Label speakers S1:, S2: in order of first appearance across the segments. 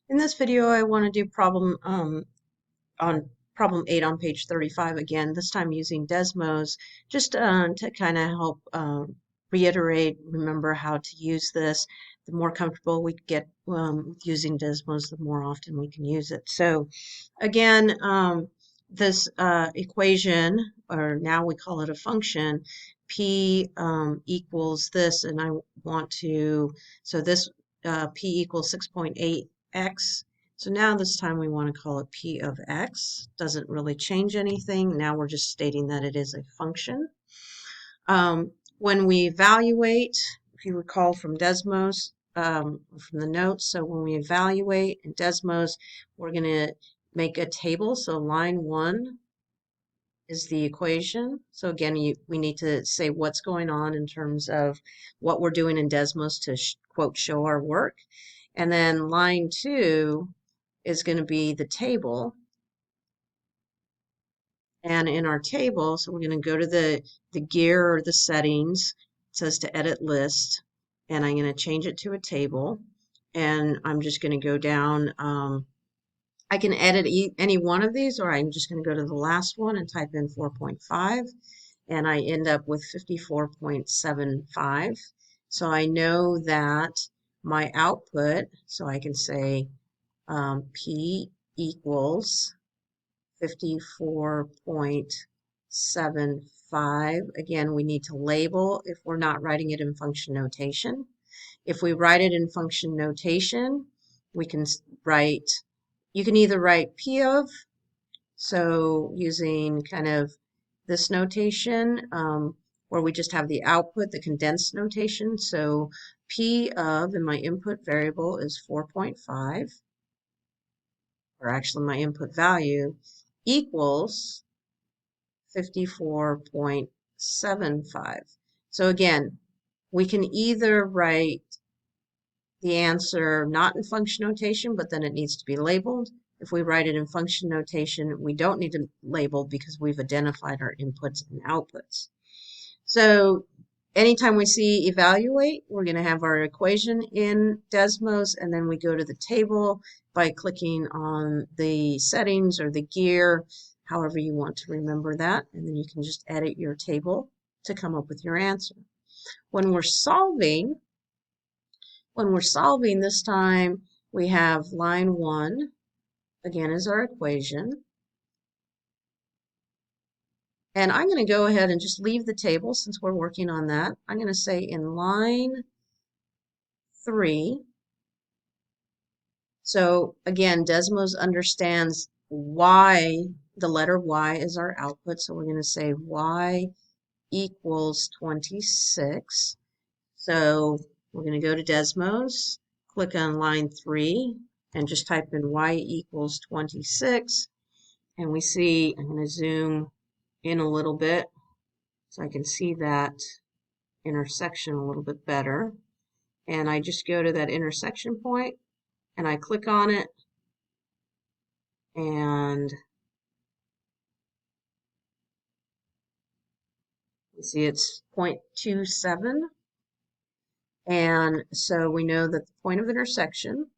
S1: In this video, I want to do on problem 8 on page 35 again, this time using Desmos, just to kind of help remember how to use this. The more comfortable we get using Desmos, the more often we can use it. So again, this equation, or now we call it a function, p equals this, and I want to, so this p equals 6.8x. So now this time we want to call it p of x. Doesn't really change anything. Now we're just stating that it is a function. When we evaluate, if you recall from Desmos, from the notes, so when we evaluate in Desmos, we're going to make a table. So line 1 is the equation. So again, we need to say what's going on in terms of what we're doing in Desmos to quote show our work. And then line 2 is going to be the table. And in our table, so we're going to go to the gear or the settings. It says to edit list, and I'm going to change it to a table. And I'm just going to go down. I can edit any one of these, or I'm just going to go to the last one and type in 4.5, and I end up with 54.75. So I know that my output, so I can say P equals 54.75. Again, we need to label if we're not writing it in function notation. If we write it in function notation, we can write, you can either write P of, so using kind of this notation, where we just have the output, the condensed notation. So P of, and my input variable is 4.5, or actually my input value, equals 54.75. So again, we can either write the answer not in function notation, but then it needs to be labeled. If we write it in function notation, we don't need to label because we've identified our inputs and outputs. So anytime we see evaluate, we're going to have our equation in Desmos, and then we go to the table by clicking on the settings or the gear, however you want to remember that, and then you can just edit your table to come up with your answer. When we're solving this time, we have line 1, again, is our equation. And I'm going to go ahead and just leave the table since we're working on that. I'm going to say in line 3, so again, Desmos understands y, the letter y is our output, so we're going to say y equals 26. So we're going to go to Desmos, click on line 3, and just type in y equals 26. And we see, I'm going to zoom in a little bit so I can see that intersection a little bit better. And I just go to that intersection point and I click on it, and you see it's 0.27. And so we know that the point of intersection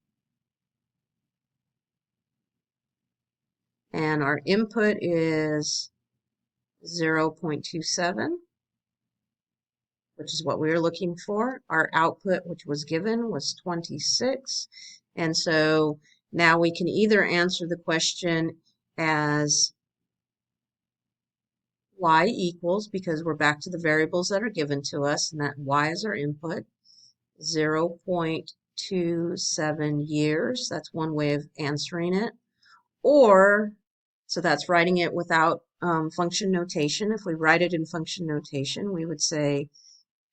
S1: and our input is 0.27, which is what we were looking for. Our output, which was given, was 26. And so now we can either answer the question as y equals, because we're back to the variables that are given to us, and that y is our input, 0.27 years. That's one way of answering it. Or, so that's writing it without function notation. If we write it in function notation, we would say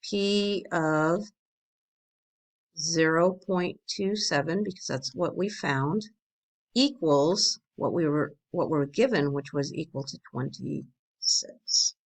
S1: P of 0.27, because that's what we found, equals what we were given, which was equal to 26.